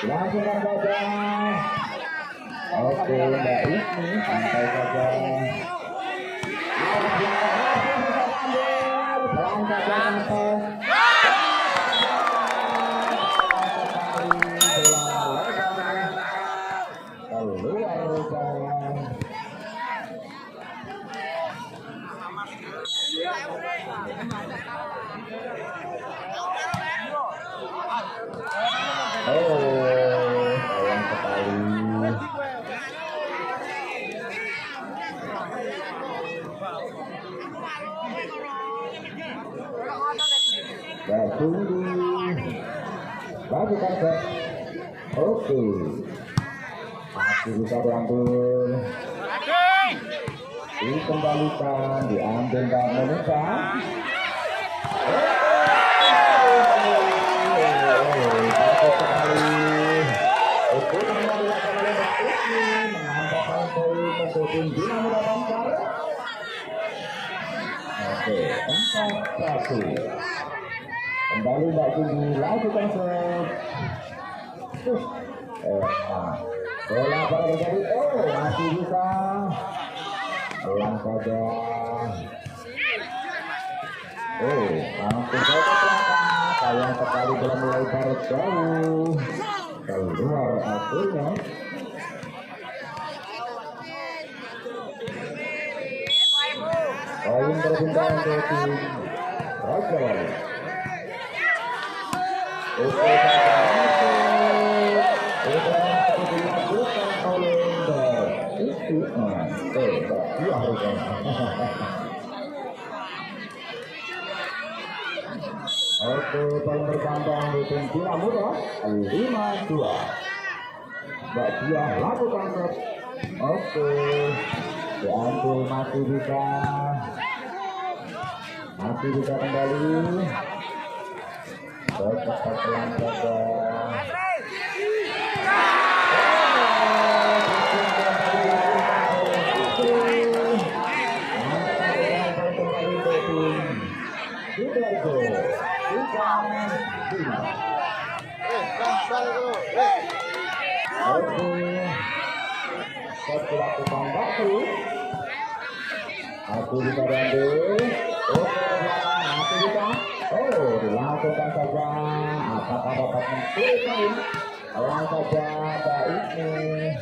Langsung saja. Oke, Mbak Ismi, santai saja. Bagus kan? Oke, masih bisa diambil, dikembalikan, diambil dan menuka. Bagus sekali. Oke, dilakukan oleh Mbak Ismi, menambahkan poin untuk tim BINA MUDA Bangkar. Oke, 4-1. Kembali Mbak Cindy, lakukan set. Bola pada terjadi. Masih bisa. Pelan saja. Langsung ke belakang. Sayang sekali bola mulai baru jauh. Keluar akhirnya. Poin berpindah ke tim Raja. Oke, dilakukan oleh itu dia harusnya. Oke, paling berkembang di tim BINA MUDA 5-2. Mbak Dia lakukan set. Oke, diambil, masih bisa kembali. Tetap pelan saja. Lakukan waktu. Aku bisa diambil. Aku bisa. Dilakukan saja. Apakah dapat menentukan? Pelan saja Mbak Ismi.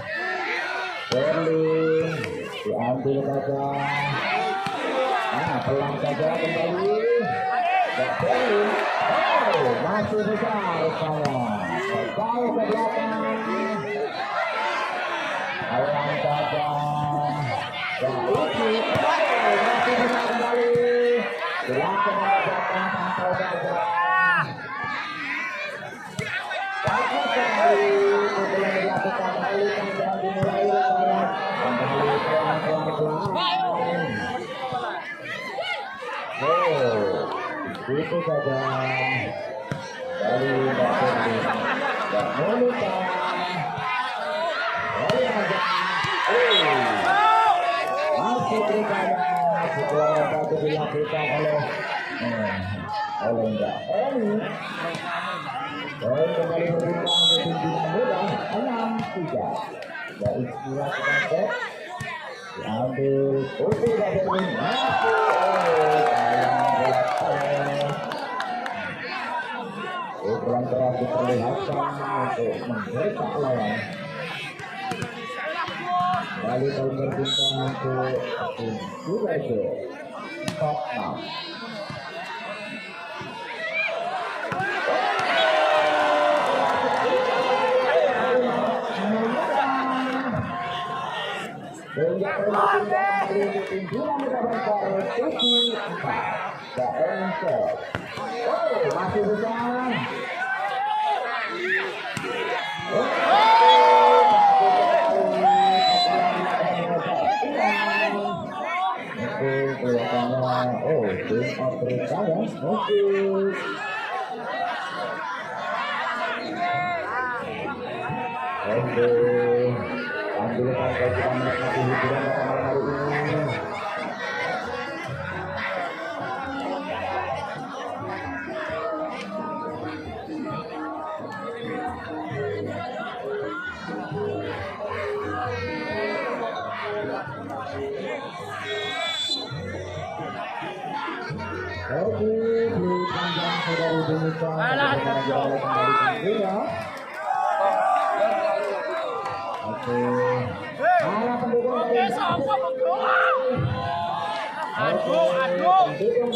Berlin diambil saja. Pelan saja kembali. Mbak Berlin. Masih bisa rupanya. Jauh ke belakang. Pelan saja. Mbak Ismi. Masih bisa kembali. Dilakukan belakang sampai saja. Bagus sekali. Kemudian dilakukan balikan dan dimulai kembali pelan-pelan. Itu saja. Dari Mbak Berlin. Mbak Monika. Masih berikutnya. Setelah satu dilakukan oleh Mbak Eni. Poin kembali berbincang ke tim BINA MUDA 6-3. Mbak Ismi lakukan set. Diambil. Mbak Berlin. Ukuran keras diperlihatkan untuk menggertak lawan. Kali poin berbincang untuk tim Sudah 4-6. Sehingga perlakuan tim BINA MUDA Bangkar 7-4. Mbak Ence. Masih besar. Kelihatannya tim Afrika ya. Ambil sampai kita menikmati hiburan pada malam hari ini. beli panjang saudari Indonesia kembali ke oke mana pendukung dari pendukung dari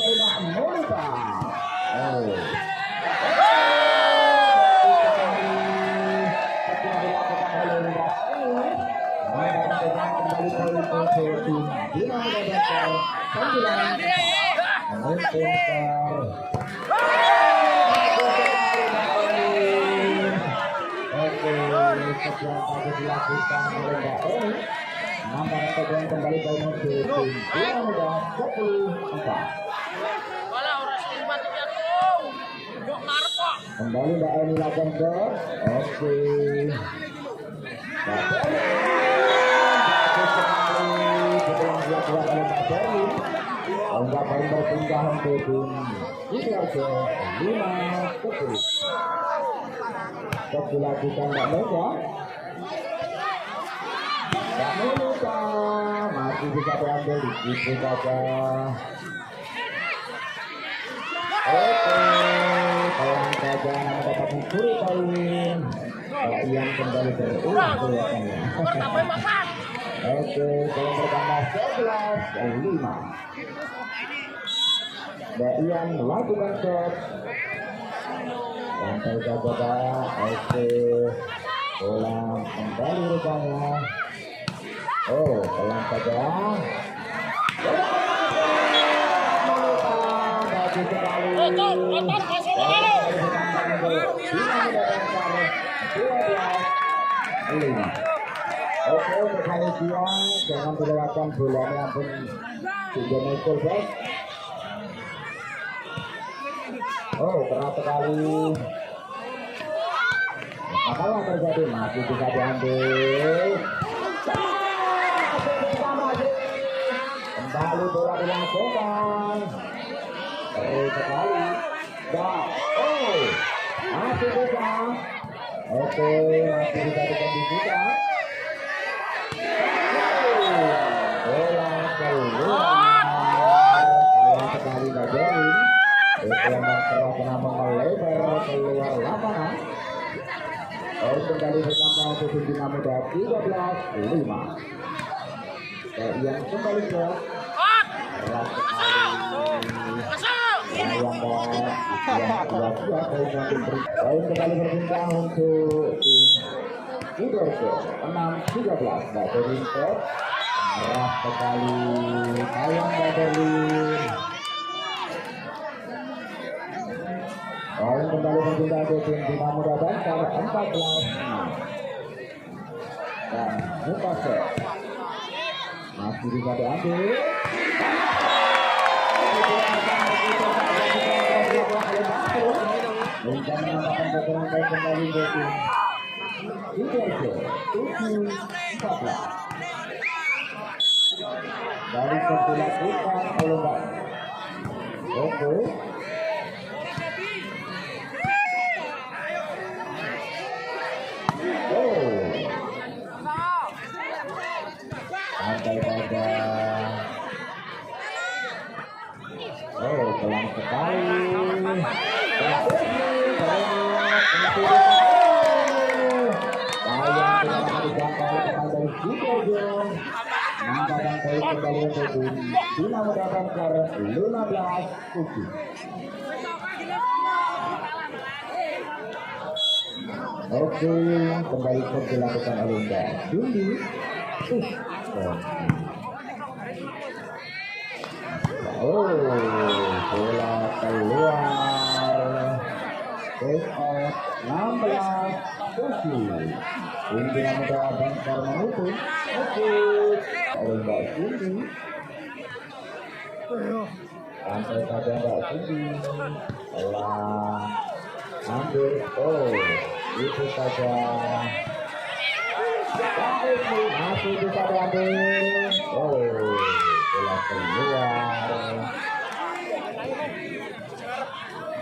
MUDA dilakukan oleh Mbak Eni. Nampak Tegang kembali ke musim BINA MUDA 10-4. Kembali Mbak Eni lakukan ke oke. Setelah dilakukan oleh Mbak Eni, Mbak Eni berpindah untuk Sidoarjo 5-10. Dilakukan Mbak Mega. Mbak Mega masih bisa diambil di situ saja. Oke, pelan saja mendapat mencuri poin. Mbak Ian kembali berulang kelihatannya. Oke, poin bertambah 11-5. Mbak Ian melakukan shot. Santai saja Pak. Oke, ulang kembali rupanya. Oh, pelan saja. Bagus sekali. Oke, untuk panitia jangan dilewatkan bolanya pun tidak ikut guys. Oh, keras sekali. Masalah terjadi masih bisa diambil. Kembali bola dilakukan. Terus sekali. Oh, masih bisa. Oke, masih bisa dikondisikan. Bola keluar. Sayang sekali Mbak Jerry. Yang keras namun melebar keluar lapangan. Oh, kembali bertambah untuk BINA MUDA 13-5. Yang kembali ke keras sekali. Poin kembali berpindah untuk Sidoarjo 6-13. Mbak Berlin keras sekali. Sayang Mbak Berlin. Poin kembali berpindah ke tim BINA MUDA Bantar 14-6. Dan Mutase masih bisa diambil. Untuk menambahkan keterangan kembali ke tim Sidoarjo 7-14. Dari dilakukan oleh Mbak. Oke. Santai saja. Oh, pelan sekali. Sayang tidak dapat dijangkau kepada Sidoarjo. Nampakkan poin kembali untuk BINA MUDA Bantar 15-7. Oke, kembali dilakukan oleh Mbak Cindy. Oh, bola keluar. Take out 16-7. BINA MUDA Bantar menutup. Oke, oleh Mbak Cindy. Santai saja Mbak Cindy. Pelan. Ambil. Oh, itu saja. Masih bisa diambil. Oh, bola keluar.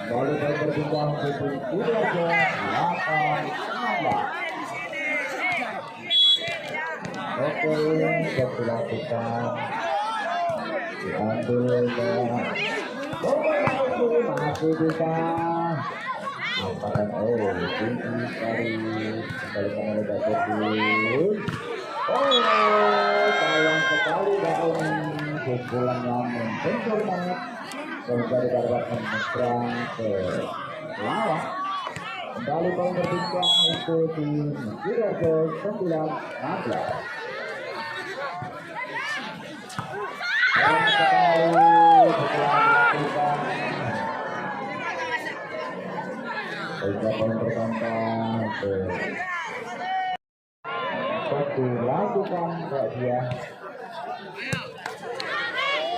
Lalu berpindah ke tim Sidoarjo 8-16. Oke, dilakukan. Diambil. masih bisa. Apakah tinggi dari kembalikan oleh David. Sayang sekali daun pukulan yang menyentuh banget. Mencari dapat menyeberang ke lawan. Kembali poin berbincang itu tim Sudah ke 9-16. Sayang sekali pukulan dilakukan. Sehingga poin bertambah ke dilakukan kok dia.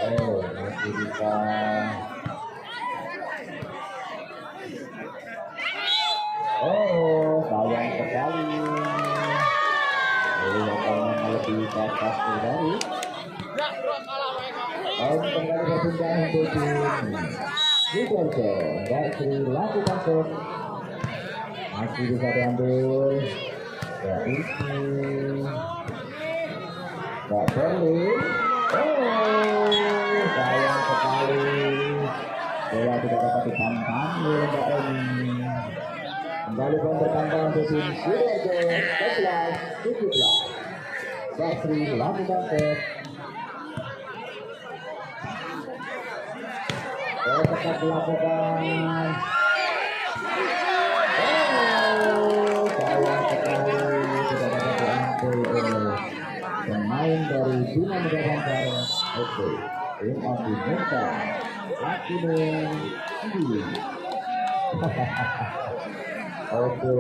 Masih bisa. Sayang sekali. Lapangan lebih batas dari. Kembali berbincang untuk tim Sudah nggak dilakukan kok. Masih bisa diambil. Ya itu nggak perlu. Sayang sekali bola tidak dapat ditantang oleh Mbak Eni. Kembali poin bertambah untuk tim Sudah 11-17. Mbak Sri lakukan set. Tetap dilakukan. Sayang sekali tidak dapat diambil oleh pemain dari BINA MUDA Banjar. Oke, tim Abimenta Lakine Indi. Oke,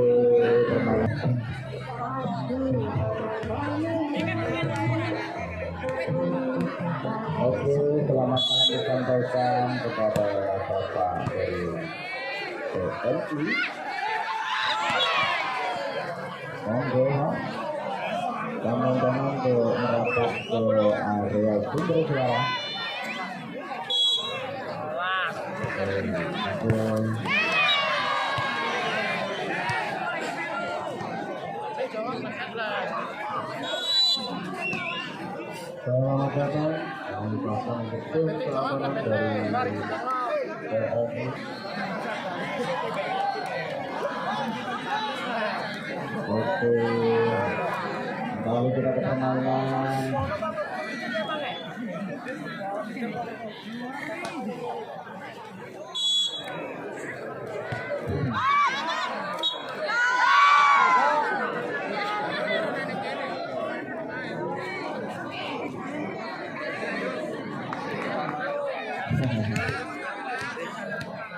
permainan. Oke, selamat malam disampaikan kepada Bapak dari TNI. Monggo, teman-teman untuk merapat ke area sumber suara. Selamat datang kami pasang betul pelaporan dari TNI. Oke, kalau kita ke permainan.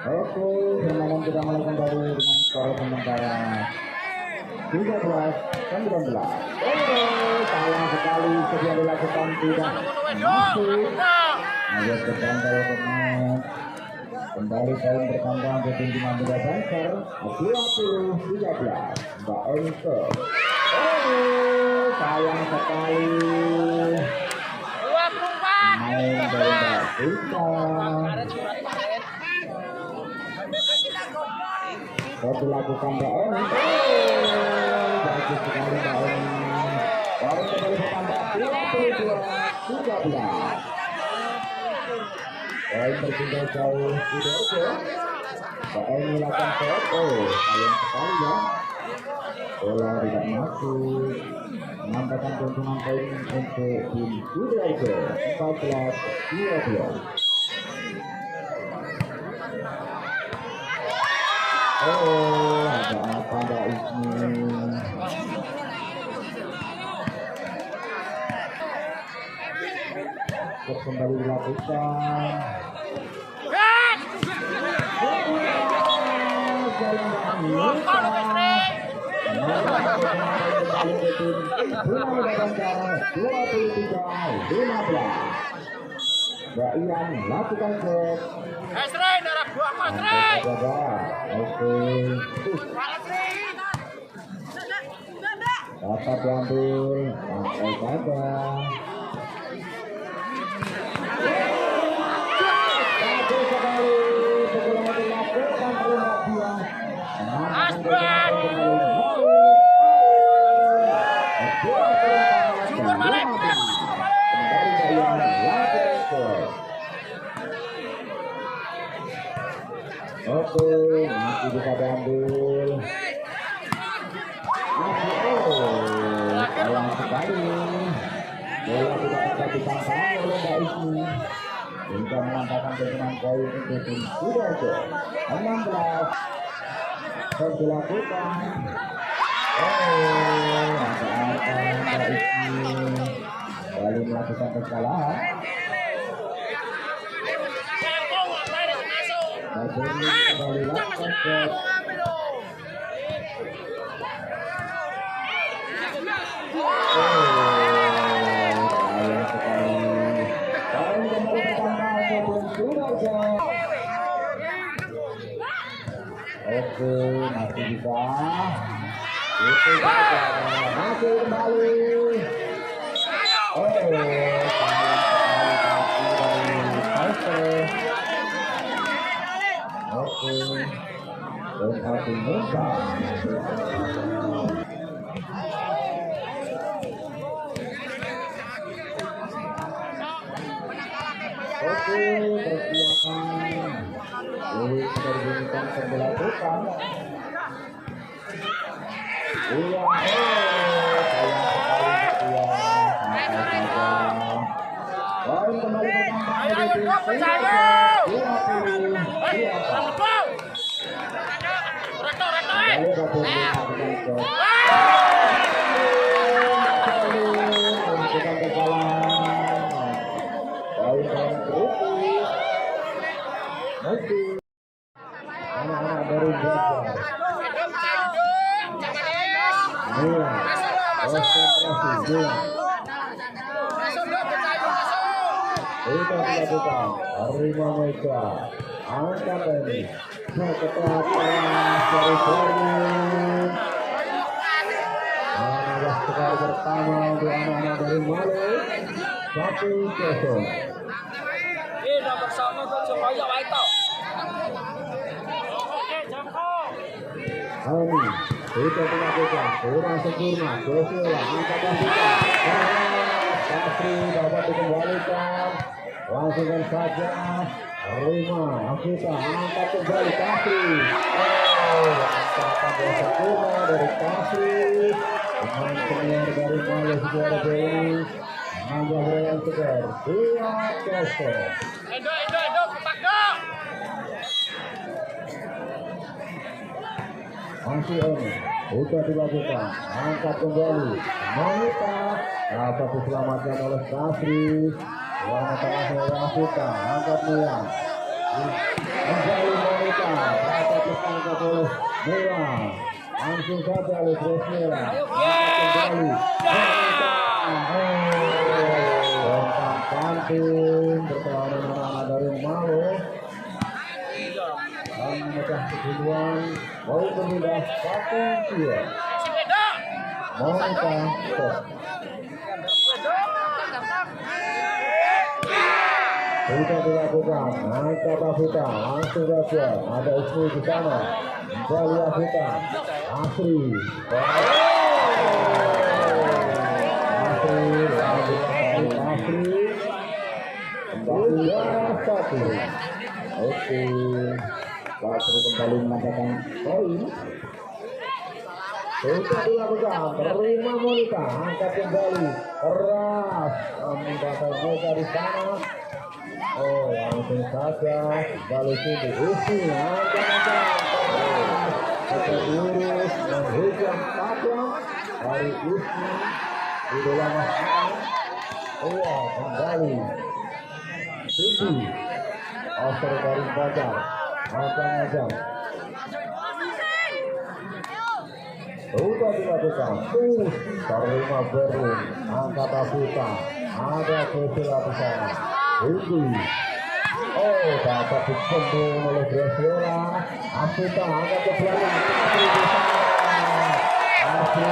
Oke, permainan kita mulai kembali dengan skor sementara 13-19. Sayang sekali sedia dilakukan tidak masuk. Agak tergantung pemain. Kembali poin bertambah untuk tim BINA MUDA Banjar 20-13. Mbak Enke. Sayang sekali. Main dari Mbak Enke. Dilakukan Mbak Enke. Bagus sekali Mbak Enke. Poin kembali bertambah 22-13. Poin berpindah jauh Sudah. Mbak Eni lakukan set. Sayang sekali ya. Bola tidak masuk. Menambahkan keuntungan poin untuk tim Sudah 14-12. Ada apa Mbak Ismi? Kembali dilakukan. Mbak Ian lakukan set. Darah buah Mas Rey. Dapat diambil sampai Saja. Bagus sekali pukulan dilakukan oleh Mbak Ian. Asbad. Syukur balik. Kembali Mbak Ian lakukan set. Oke, masih bisa diambil. Sayang sekali. Bola tidak dapat ditangkap oleh Mbak Ismi. Hingga menambahkan kemenangan poin untuk tim Sudah 16 dilakukan. Mbak Ismi kembali melakukan kesalahan. Kembali lakukan ke Oke, masih bisa. Itu saja. Masih kembali. Oke. Dan satu muka. Oke, persiapan. Pertandingan dilakukan. Iya, poin kembali anak-anak dari Tegang. Konsentrasi. Itu dilakukan. Terima mereka. Angkat ini. Setelah seri-seri. Anak sekali pertama untuk anak-anak dari Mulai. 1-0. Ini bersama Supaya Waito. Ini sudah dilakukan kurang sempurna. Joshua angkat kita. Kasri dapat dikembalikan. Langsungkan saja. Terima kita angkat kembali Kasri. Angkatan yang sempurna dari Kasri. Pemain senior dari Mulai Juara ini. Menambah yang segar 2-0. Edo, kepak. Masih ini sudah dilakukan angkat kembali Monita dapat diselamatkan oleh Kasri. Warna tengahnya Rafita angkat Mia kembali Monita dapat ditangkap oleh Mia langsung saja oleh Mia angkat kembali tentang kantin pertahanan anak-anak dari Malu dan memecah keduluan. Poin berpindah 1-2. Monita stop. Sudah dilakukan. Angkat Afita langsung saja. Ada Ismi di sana. Kembali Afita. Asri. Kembali 1. Oke. Kasri kembali menambahkan poin. Sudah dilakukan. Terima Monita. Angkat kembali. Keras. Membatas mereka di sana. Langsung saja. Kembali sini. Isi. Angkat. Kita lurus. Menghujam Saja. Dari Isi. Di dalam masalah. Kembali. Sisi. Oster dari Saja. Macam-macam. Sudah dilakukan. Terima Berlin. Angkat Afita. Ada Cecilia di sana. Ini. Dapat dikembang oleh Graciela. Afita angkat ke belakang. Kasri.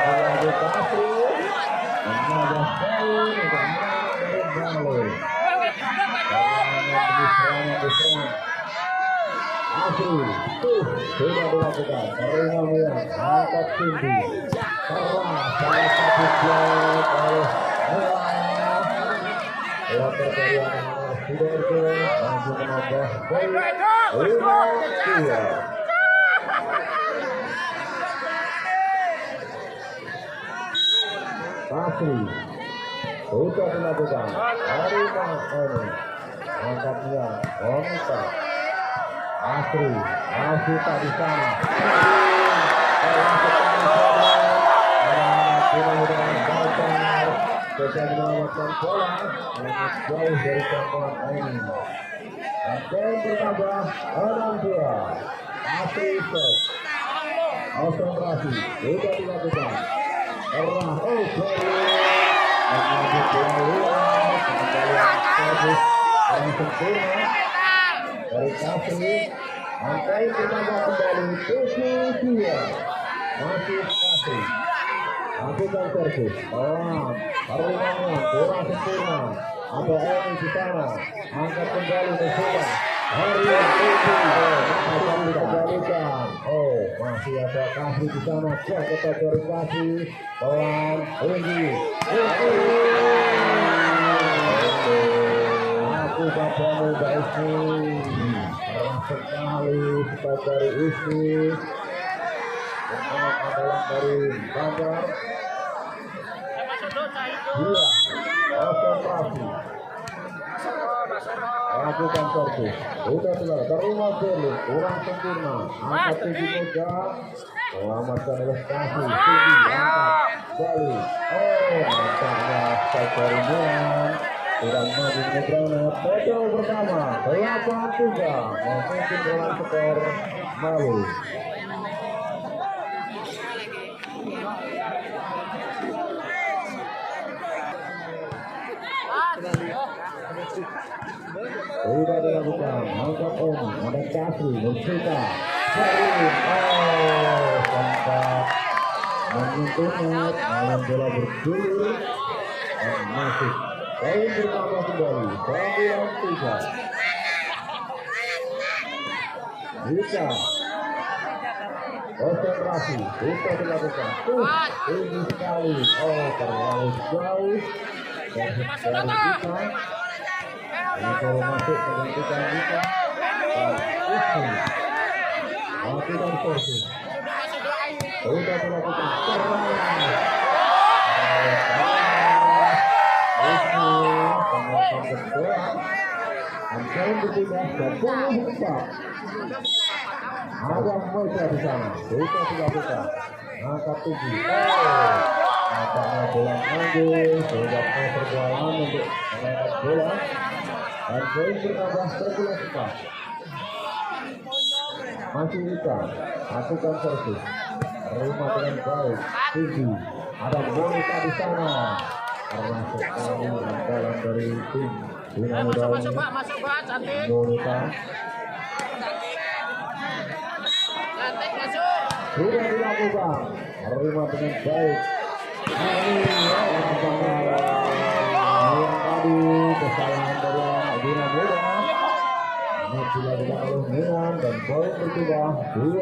Lagi Kasri. Menambah poin. Kembali. Diserang. Asri, sudah dilakukan. Terima Mia, angkat tinggi. Keras, salah satu blok oleh Mulai. Blok dari anak-anak Sidoarjo mampu menambah poin 5-2. Kasih sudah dilakukan Arima ini angkatnya Onita Asri masih tak di sana. Mudah-mudahan Saja bisa menyelamatkan bola jauh dari jangkauan ini. Dan poin bertambah 6-2. Asri set konsentrasi sudah dilakukan. Erah, mengajuk bola luar, kembali servis yang sempurna dari Kasri. Angkai bertambah kembali 7-2. Masih Kasri lakukan servis. Perlindungan kurang sempurna. Ada Eni di sana. Angkat kembali ke Sudah. Akan dikembalikan. Masih ada Kasri di sana. Kita verifikasi. Pelan tinggi. Aku bacamu guys nih. Keras sekali kita dari Ismi. Adalah dari Bandar. Iya, konsentrasi. Lakukan servis. Sudah selesai. Terima dulu. Kurang sempurna. Angkat tinggi meja. Selamatkan oleh Kasih. Tinggi. Angkat. Balik. Nampaknya Pertandingan tidak maju ke granat. Betul pertama. 8-3. Memimpin dalam skor malu. Sudah dilakukan, angkat Om, ada Kasri, Musika, sempat menyentuhnya, malam bola bergulir, dan masih poin bertambah kembali, 9-3. Bisa konsentrasi, bisa dilakukan, tinggi sekali, terlalu jauh, dari kita. Kalau masuk menggantikan kita lakukan porsi sudah dilakukan ada mereka di sana sudah dilakukan angkat tinggi nampaknya bola ambil sudah perjuangan untuk mengangkat bola. Dan poin bertambah 11-4. Masih bisa lakukan servis. Terima dengan baik. Tinggi. Ada Monika di sana. Karena sekali andalan dari tim BINA MUDA ini. Monika. Sudah dilakukan. Terima dengan baik. Yang tadi kesalahan dari BINA MUDA dilakukan oleh Milan dan poin bertambah 12-5.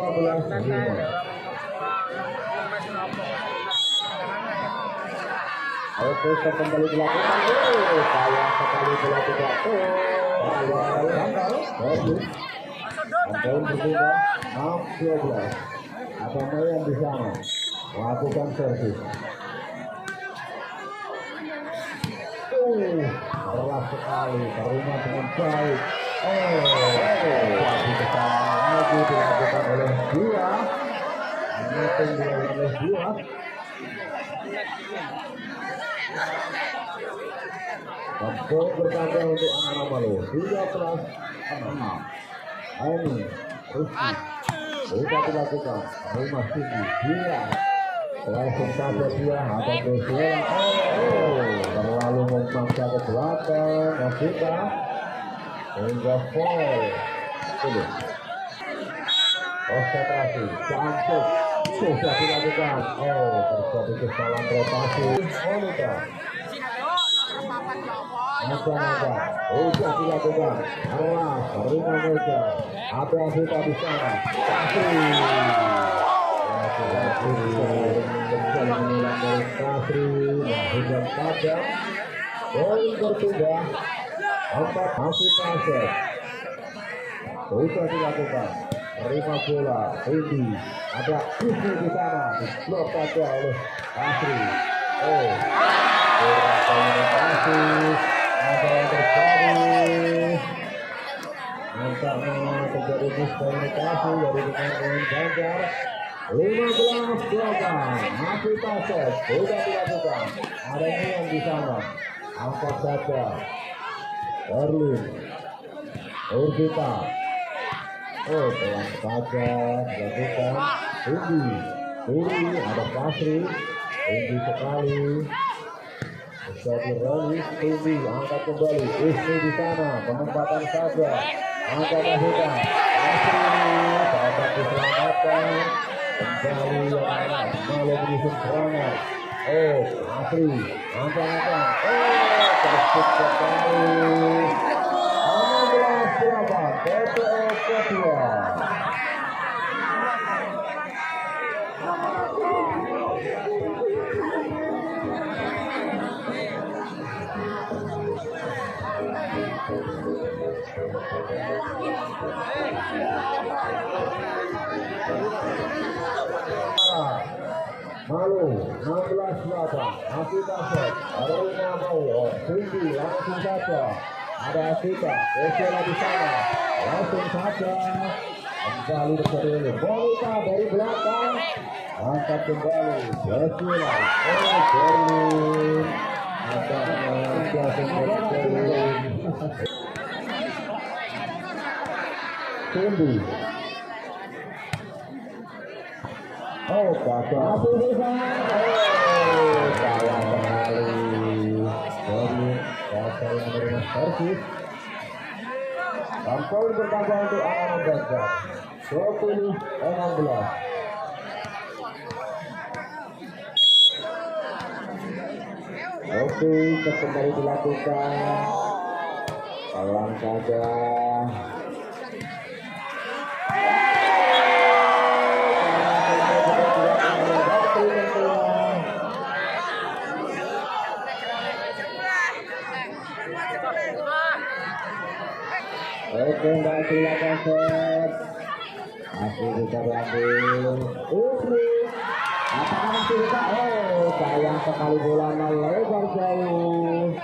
Oke, kembali dilakukan. Sayang sekali bola tidak bagus. Poin bertambah 6-12. Ada Mayan di sana lakukan servis. Keras sekali, terima dengan baik. Lagi kesalahan lagi dilakukan oleh dia. Meeting dilakukan oleh dia. Dan poin bertambah untuk anak-anak Malu 13-6. Ini Rizky sudah dilakukan. Rumah tinggi dia. Langsung saja dia ada Joshua. Terlalu memaksa ke belakang. Masika hingga foul. Konsentrasi cantik sudah dilakukan. Terjadi kesalahan rotasi. Monika Naga sudah dilakukan. Awas, terima meja. Ada Asita di sana. Menilai dari Kasri, hujan Saja. Poin bertambah 4 masih pasir. Sudah dilakukan. Terima bola. Indi. Ada Isi di sana. Diblok saja oleh Asri. Kurang komunikasi. Ada yang terjadi. Nampaknya terjadi miskomunikasi dari pemain Ganjar. 15-8 masih pasir. Sudah dilakukan. Ada yang di sana. Angkat saja. Erlin. Urgita. Pelan saja dilakukan. Indi ada Pasri. Indi sekali. Bisa dirilis. Indi angkat kembali. Ismi di sana. Penempatan saja. Angkat lakukan. Pasri dapat diselamatkan. Kembali yang mana malu menyusun serangan. Pasri angkat. Tersebut sekali. 16-8 PPO kedua. Malu 16-8 masih pasir. Ada 5 mau. Tinggi langsung saja. Ada Asita, Esela di sana, langsung saja kembali terjadi Monica dari belakang, angkat kembali, Esela, Berlin, angkatnya Berlin, Cindy, masih di sana, sayang sekali, Berlin. Saya menerima servis. Poin bertambah untuk anak Ganjar. 20-16. Oke, kembali dilakukan. Pelan saja. Oke, nggak silakan set. Masih bisa diambil. Apakah masih bisa? Sayang sekali bola melebar jauh.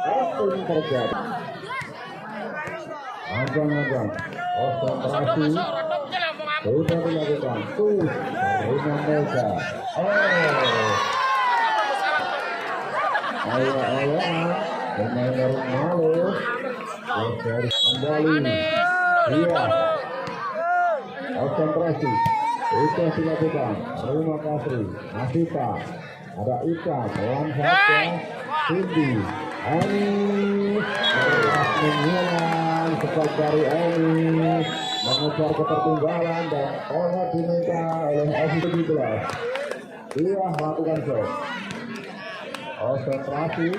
Itu terjadi. Anjang. Konsentrasi. Sudah dilakukan. Terima Mega. Ayo. Pemain baru malu. Dari kembali. Iya. Konsentrasi. Sudah dilakukan. Terima kasih. Asita. Ada Ika. Pelan saja. Cindy. Anis. Menghilang. Cepat dari Anis. Mengejar ketertinggalan dan oleh diminta oleh S17. Iya, lakukan shot. Konsentrasi.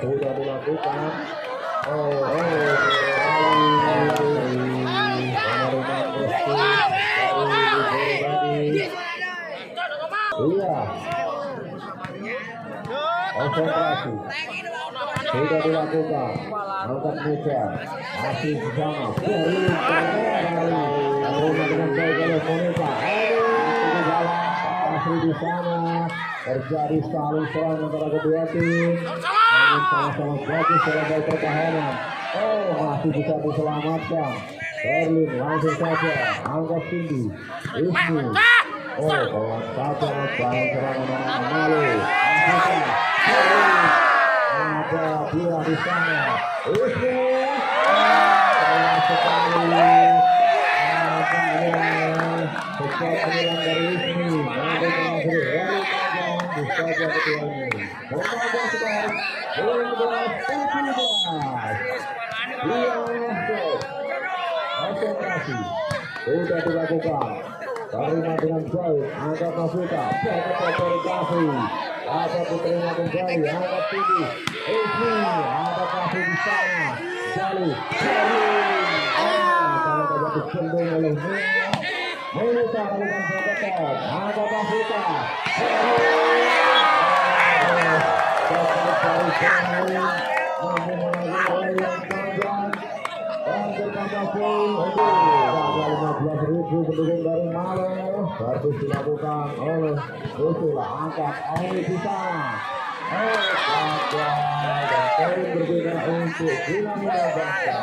Sudah dilakukan. Iya. Konsentrasi. Sudah dilakukan. Angkat meja. Masih di sana. Terima dengan baik oleh Monica. Masih di sana. Terjadi saling serang antara kedua tim. Sama-sama bagus dalam baik pertahanan. Masih bisa diselamatkan. Berlin langsung saja. Angkat tinggi. Ismi. Pelan saja. Baik serangan Malu. Ada dia di sana. Ismi. Pelan sekali. Sejak pilihan dari Ismi. Ada yang Saja keduanya. Memanas sekarang 12-17. Konsentrasi sudah dilakukan. Terima dengan baik. Angkat Nafita. Kasih. Ada diterima kembali. Angkat tinggi. Ada kasih di sana. Jali. Kalau tidak dicendung oleh Mulai melakukan seketek. Angkat Nafita. Dari jauh mampu mengambil tujuh pendukung dari Mulai. Servis dilakukan oleh Usul angkat Oni di sana. Saja dan poin berbeda untuk BINA MUDA Bangsa.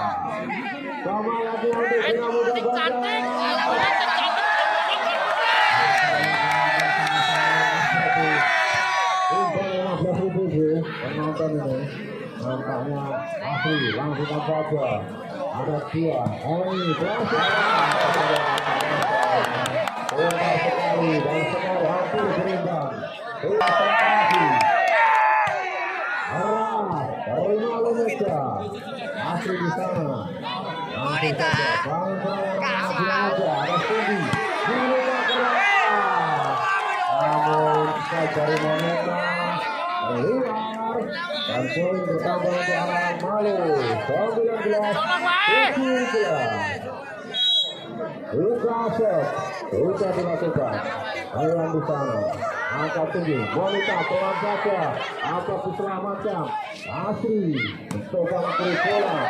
Sama lagi untuk BINA MUDA Bangsa. Penonton ini nampaknya asli langsung saja ada dia Oni berhasil lempar sekali dan sekali hampir berimbang konsentrasi arah dari Mulai Meja asli di sana langsung saja aja ada Sudah namun dari Memanas keluar dan poin bertambah untuk anak Mulai 19-17. Sudah dilakukan Tegang di sana angkat tinggi wanita pelan saja apa diselamatkan Asri mencoba memberi bola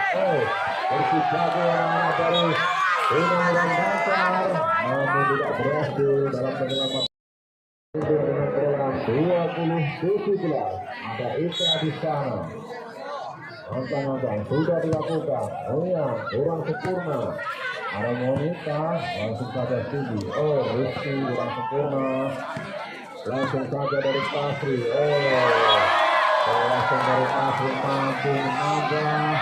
bersibaga anak dari BINA MUDA Bangsa namun tidak berhasil dalam penyelamat dengan program 20-17. Ada Ika di sana. Angkang-angkang sudah dilakukan. Kurang sempurna. Ada Monika langsung saja tinggi. Rizky kurang sempurna. Langsung saja dari Pasri. Langsung dari Pasri mampu menambah.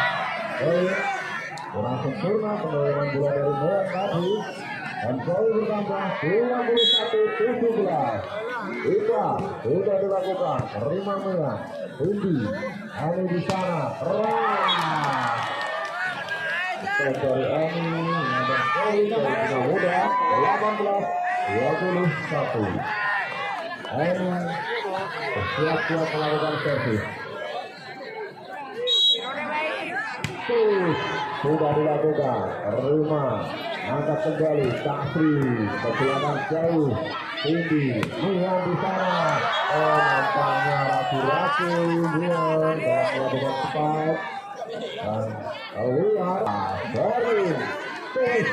Kurang sempurna pengeluaran bola dari Moyan tadi. Dan poin bertambah 21-17. Ika sudah dilakukan terima Moyan Undi Ani di sana dari Ani ada poin dari BINA MUDA 18-21. Ani bersiap-siap melakukan servis. Sudah dilakukan terima angkat kembali Tasri persiapan jauh tinggi Mian di sana nampaknya ragu-ragu Mian dan melakukan cepat dan keluar sering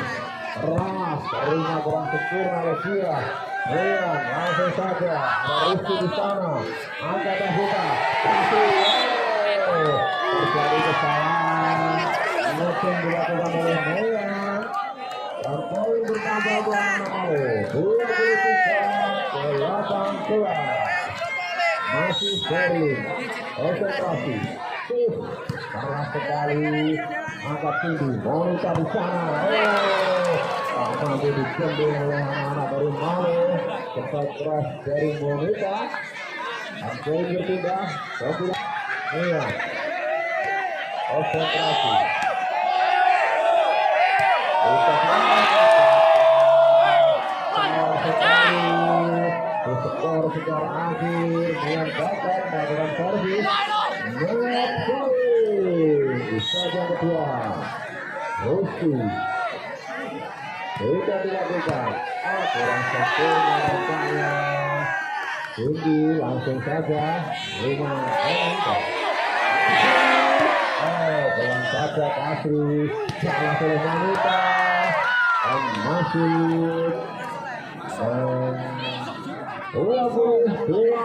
keras terinya kurang sempurna oleh dia Mian langsung saja ada Rizky di sana angkat dan buka Tasri terjadi kesalahan mungkin dilakukan oleh Mian dan poin bertambah Mulai 23-18. Masih sering konsentrasi keras sekali angkat tinggi Monika di sana mampu dikembang oleh anak-anak dari Mulai cepat keras dari Monika dan poin berpindah konsentrasi skor secara akhir dengan gagal melakukan servis di Saja kedua Rizky sudah dilakukan kurang sempurna nampaknya tinggi langsung saja 5 pelan saja Asri salah oleh wanita dan masih 22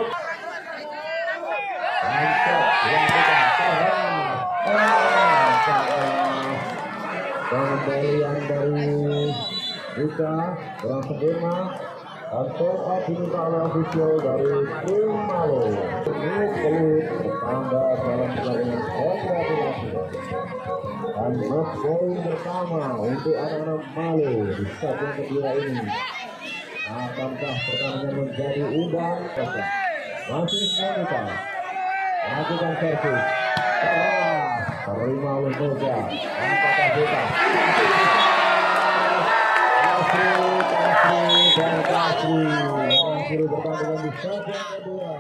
pembelian dari Ika kurang sempurna dan top diminta oleh official dari tim Mulai pelit bertambah dalam pertandingan konsentrasi dan match point pertama untuk anak-anak Mulai di set yang kedua ini. Akankah pertandingan menjadi imbang? Masih Monika lakukan servis terima oleh Saja angkat buka Kasri mengakhiri pertandingan di set yang kedua.